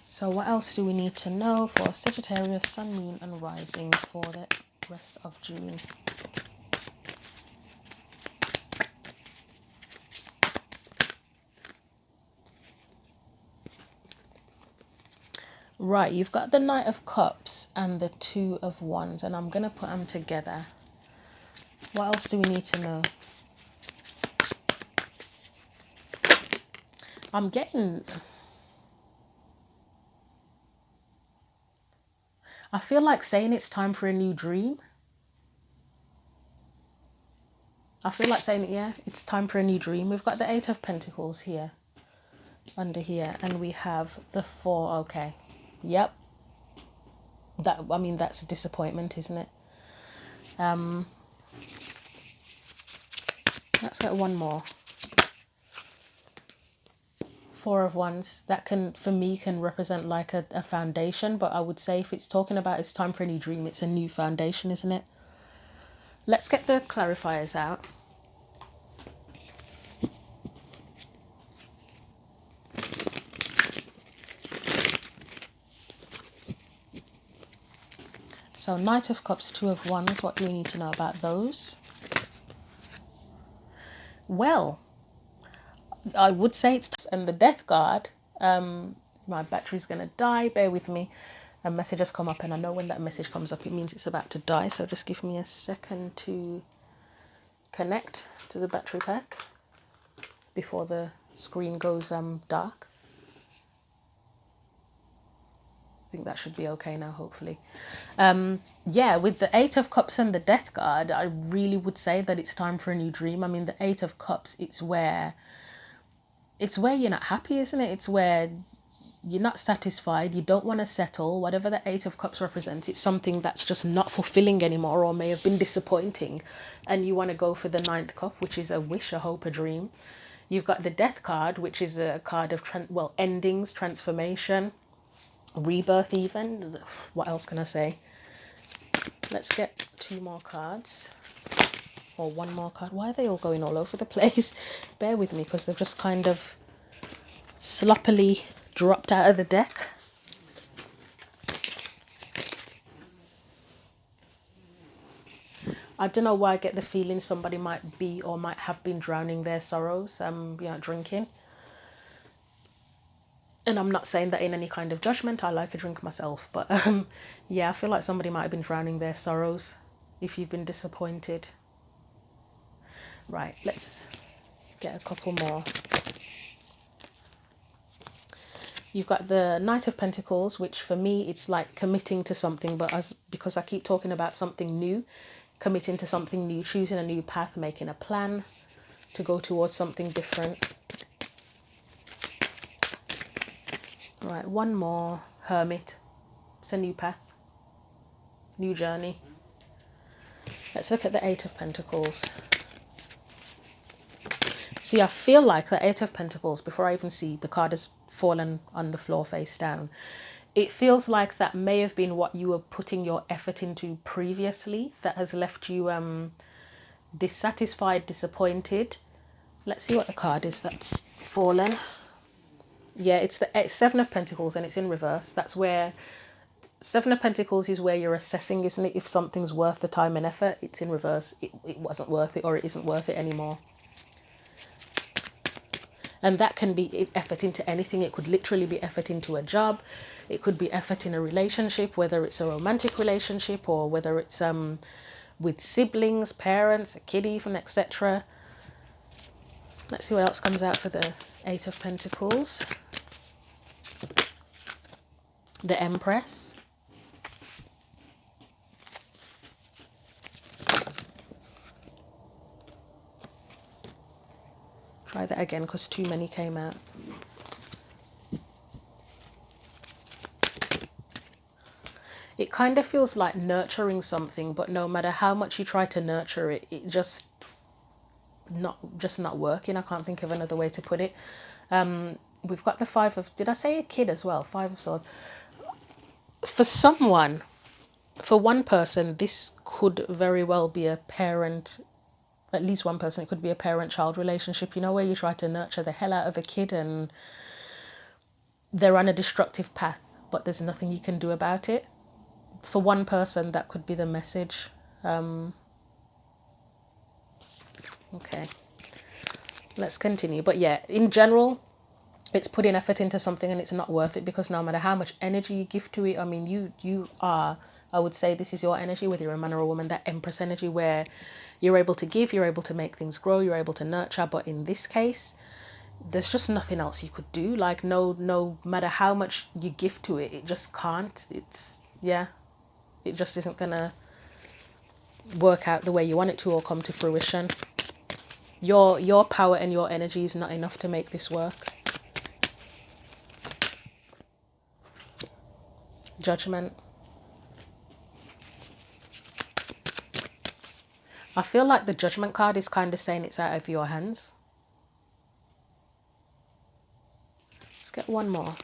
So what else do we need to know for Sagittarius, Sun, Moon and Rising for the rest of June? Right, you've got the Knight of Cups and the Two of Wands, and I'm going to put them together. What else do we need to know? I'm getting... I feel like saying it's time for a new dream. I feel like saying, yeah, it's time for a new dream. We've got the Eight of Pentacles here, under here, and we have the Four. Okay, yep. That, I mean, that's a disappointment, isn't it? Let's get one more. Four of Wands. That can, for me, can represent like a foundation, but I would say if it's talking about it's time for a new dream, it's a new foundation, isn't it? Let's get the clarifiers out. So Knight of Cups, Two of Wands, what do we need to know about those? Well, I would say it's... And the Death card, my battery's going to die, bear with me. A message has come up, and I know when that message comes up, it means it's about to die. So just give me a second to connect to the battery pack before the screen goes dark. I think that should be okay now, hopefully. Yeah, with the Eight of Cups and the Death card, I really would say that it's time for a new dream. I mean, the Eight of Cups, it's where you're not happy, isn't it? It's where you're not satisfied, you don't want to settle. Whatever the Eight of Cups represents, it's something that's just not fulfilling anymore, or may have been disappointing, and you want to go for the Ninth Cup, which is a wish, a hope, a dream. You've got the Death card, which is a card of endings, transformation, rebirth even. What else can I say? Let's get two more cards, or one more card. Why are they all going all over the place? Bear with me, because they've just kind of sloppily dropped out of the deck. I don't know why I get the feeling somebody might be or might have been drowning their sorrows, drinking. And I'm not saying that in any kind of judgment. I like a drink myself, but yeah, I feel like somebody might have been drowning their sorrows if you've been disappointed. Right, let's get a couple more. You've got the Knight of Pentacles, which for me, it's like committing to something, but because I keep talking about something new, committing to something new, choosing a new path, making a plan to go towards something different. Right, one more. Hermit. It's a new path, new journey. Let's look at the Eight of Pentacles. See, I feel like the Eight of Pentacles, before I even see the card has fallen on the floor face down, it feels like that may have been what you were putting your effort into previously that has left you dissatisfied, disappointed. Let's see what the card is that's fallen. Yeah, it's the Seven of Pentacles, and it's in reverse. That's where... Seven of Pentacles is where you're assessing, isn't it? If something's worth the time and effort. It's in reverse. It wasn't worth it, or it isn't worth it anymore. And that can be effort into anything. It could literally be effort into a job. It could be effort in a relationship, whether it's a romantic relationship or whether it's with siblings, parents, a kid even, etc. Let's see what else comes out for the Eight of Pentacles. The Empress. Try that again because too many came out. It kind of feels like nurturing something, but no matter how much you try to nurture it, it just not working. I can't think of another way to put it. We've got the five of, did I say a kid as well? Five of Swords. For someone, for one person, this could very well be a parent, at least one person, it could be a parent-child relationship, you know, where you try to nurture the hell out of a kid and they're on a destructive path, but there's nothing you can do about it. For one person, that could be the message. Okay, let's continue. But yeah, in general, it's putting effort into something and it's not worth it, because no matter how much energy you give to it, I mean, you are, I would say this is your energy, whether you're a man or a woman, that Empress energy where you're able to give, you're able to make things grow, you're able to nurture. But in this case, there's just nothing else you could do. Like no matter how much you give to it, it just can't. It's, yeah, it just isn't gonna work out the way you want it to or come to fruition. Your power and your energy is not enough to make this work. Judgment. I feel like the Judgment card is kind of saying it's out of your hands. Let's get one more.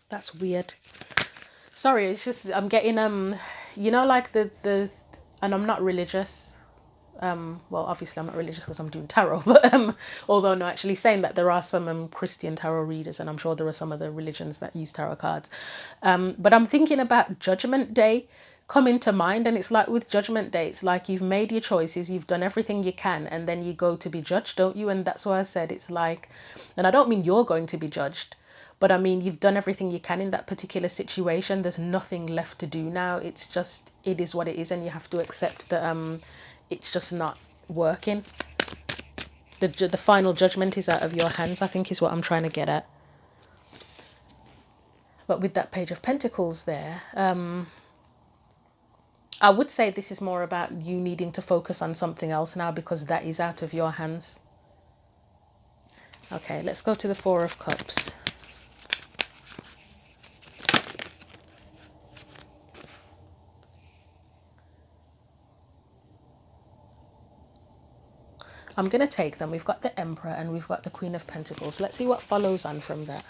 That's weird. Sorry, it's just I'm getting you know, like the and I'm not religious. Well, obviously I'm not religious because I'm doing tarot, but although no, actually saying that there are some Christian tarot readers, and I'm sure there are some other religions that use tarot cards. But I'm thinking about Judgment Day coming to mind, and it's like with Judgment Day, it's like you've made your choices, you've done everything you can, and then you go to be judged, don't you? And that's why I said it's like, and I don't mean you're going to be judged, but I mean, you've done everything you can in that particular situation. There's nothing left to do now. It's just, it is what it is, and you have to accept that it's just not working. The final judgment is out of your hands, I think, is what I'm trying to get at. But with that Page of Pentacles there, I would say this is more about you needing to focus on something else now, because that is out of your hands. Okay, let's go to the Four of Cups. I'm going to take them. We've got the Emperor and we've got the Queen of Pentacles. Let's see what follows on from that.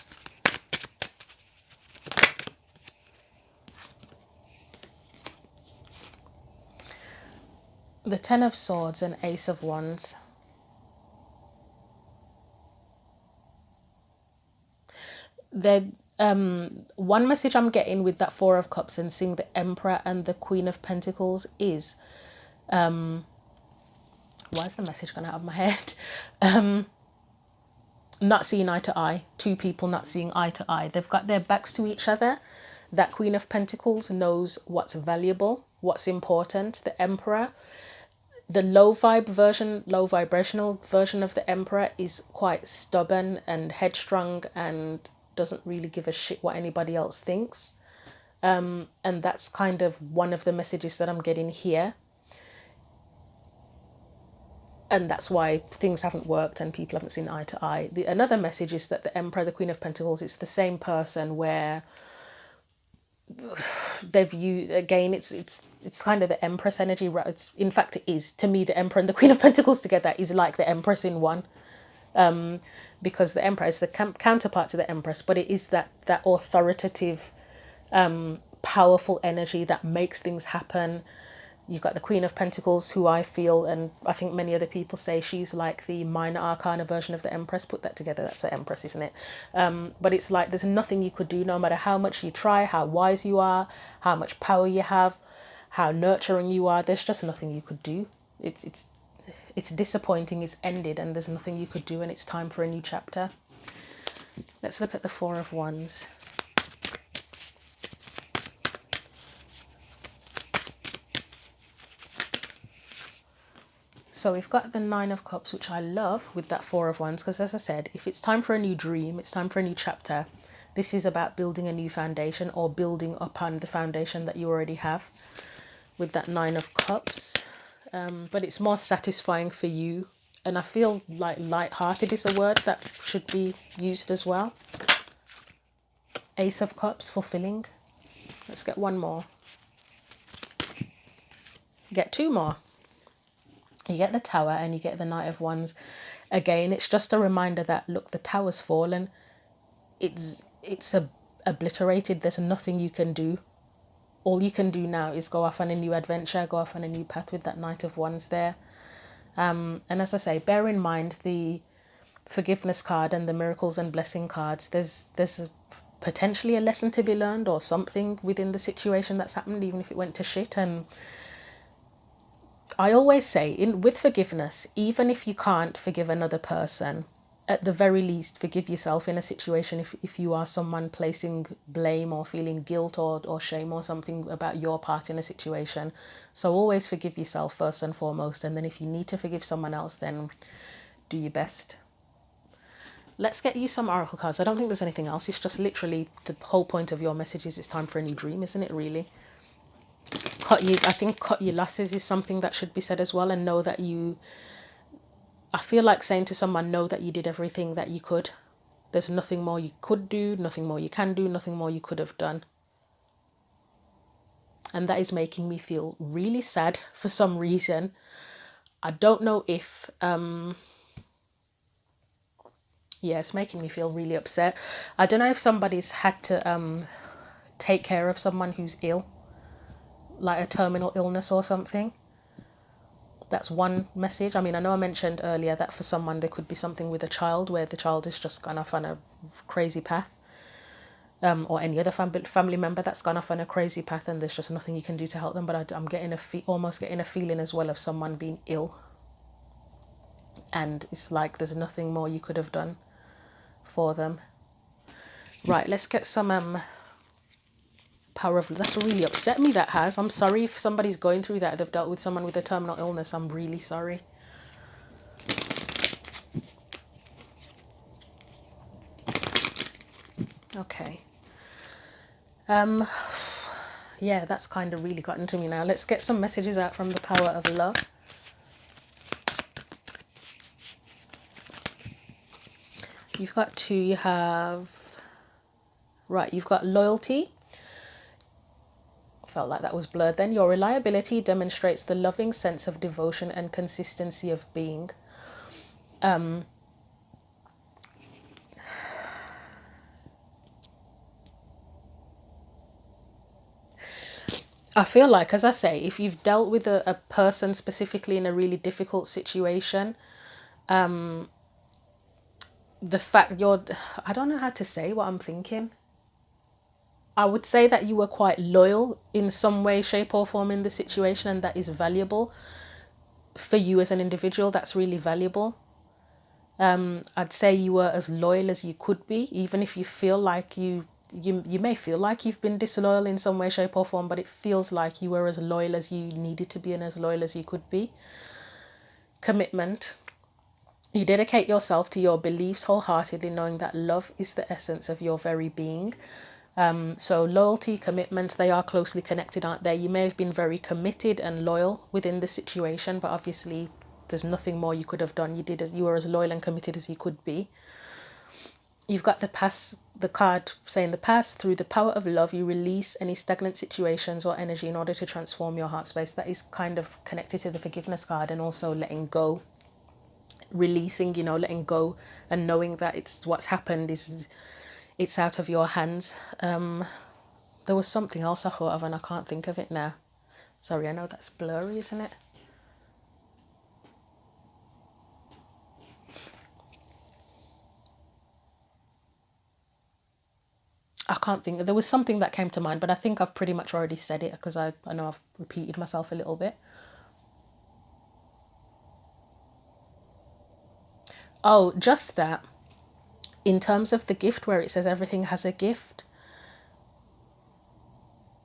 The Ten of Swords and Ace of Wands. One message I'm getting with that Four of Cups and seeing the Emperor and the Queen of Pentacles is, why is the message gone out of my head? Not seeing eye to eye. Two people not seeing eye to eye. They've got their backs to each other. That Queen of Pentacles knows what's valuable, what's important. The Emperor, the low vibrational version of the Emperor is quite stubborn and headstrong and doesn't really give a shit what anybody else thinks. And that's kind of one of the messages that I'm getting here. And that's why things haven't worked and people haven't seen eye to eye. Another message is that the Emperor, the Queen of Pentacles, it's the same person where they've used, again, it's kind of the Empress energy. It's, in fact, it is. To me, the Emperor and the Queen of Pentacles together is like the Empress in one. Because the Emperor is the counterpart to the Empress, but it is that authoritative, powerful energy that makes things happen. You've got the Queen of Pentacles, who I feel, and I think many other people say she's like the minor arcana version of the Empress. Put that together, that's the Empress, isn't it? But it's like there's nothing you could do, no matter how much you try, how wise you are, how much power you have, how nurturing you are. There's just nothing you could do. It's disappointing, it's ended, and there's nothing you could do, and it's time for a new chapter. Let's look at the Four of Wands. So we've got the Nine of Cups, which I love with that Four of Wands, because as I said, if it's time for a new dream, it's time for a new chapter. This is about building a new foundation or building upon the foundation that you already have with that Nine of Cups. But it's more satisfying for you. And I feel like light-hearted is a word that should be used as well. Ace of Cups, fulfilling. Let's get one more. Get two more. You get the Tower and you get the Knight of Wands. Again, it's just a reminder that, look, the Tower's fallen. It's obliterated. There's nothing you can do. All you can do now is go off on a new adventure, go off on a new path with that Knight of Wands there. And as I say, bear in mind the forgiveness card and the miracles and blessing cards. There's potentially a lesson to be learned or something within the situation that's happened, even if it went to shit. And I always say, with forgiveness, even if you can't forgive another person, at the very least, forgive yourself in a situation if you are someone placing blame or feeling guilt or shame or something about your part in a situation. So always forgive yourself first and foremost, and then if you need to forgive someone else, then do your best. Let's get you some oracle cards. I don't think there's anything else. It's just literally the whole point of your message is it's time for a new dream, isn't it, really? I think cut your losses is something that should be said as well, and know that I feel like saying to someone, know that you did everything that you could. There's nothing more you could do, nothing more you can do, nothing more you could have done. And that is making me feel really sad for some reason. I don't know if, it's making me feel really upset. I don't know if somebody's had to take care of someone who's ill, like a terminal illness or something. That's one message. I mean, I know I mentioned earlier that for someone there could be something with a child where the child is just gone off on a crazy path, or any other family member that's gone off on a crazy path, and there's just nothing you can do to help them. But I'm getting almost getting a feeling as well of someone being ill, and it's like there's nothing more you could have done for them. Right, let's get some power of... That's really upset me, that has. I'm sorry if somebody's going through that. They've dealt with someone with a terminal illness. I'm really sorry. Okay. Yeah, that's kind of really gotten to me now. Let's get some messages out from the power of love. You've got two. You have... Right, you've got loyalty. Felt like that was blurred then. Your reliability demonstrates the loving sense of devotion and consistency of being. I feel like, as I say, if you've dealt with a person specifically in a really difficult situation, the fact I don't know how to say what I'm thinking. I would say that you were quite loyal in some way, shape or form in the situation, and that is valuable for you as an individual. That's really valuable. I'd say you were as loyal as you could be, even if you feel like you may feel like you've been disloyal in some way, shape or form, but it feels like you were as loyal as you needed to be and as loyal as you could be. Commitment. You dedicate yourself to your beliefs wholeheartedly, knowing that love is the essence of your very being. So loyalty, commitment, they are closely connected, aren't they? You may have been very committed and loyal within the situation, but obviously there's nothing more you could have done. You were as loyal and committed as you could be. You've got the card saying the past. Through the power of love, you release any stagnant situations or energy in order to transform your heart space. That is kind of connected to the forgiveness card, and also letting go, releasing, letting go and knowing that it's what's happened it's out of your hands. There was something else I thought of and I can't think of it now. Sorry, I know that's blurry, isn't it? I can't think. There was something that came to mind, but I think I've pretty much already said it because I know I've repeated myself a little bit. Oh, just that. In terms of the gift, where it says everything has a gift,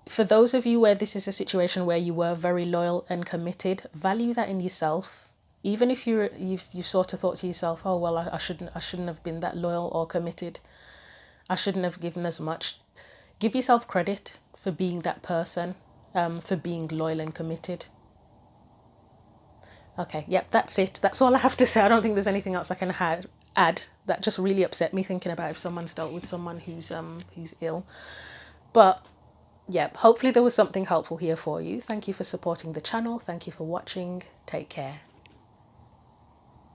for those of you where this is a situation where you were very loyal and committed, value that in yourself. Even if you've sort of thought to yourself, oh well, I shouldn't have been that loyal or committed. I shouldn't have given as much. Give yourself credit for being that person, for being loyal and committed. Okay, yep, that's it. That's all I have to say. I don't think there's anything else I can add that just really upset me, thinking about if someone's dealt with someone who's ill. But yeah, hopefully there was something helpful here for you. Thank you for supporting the channel. Thank you for watching. Take care.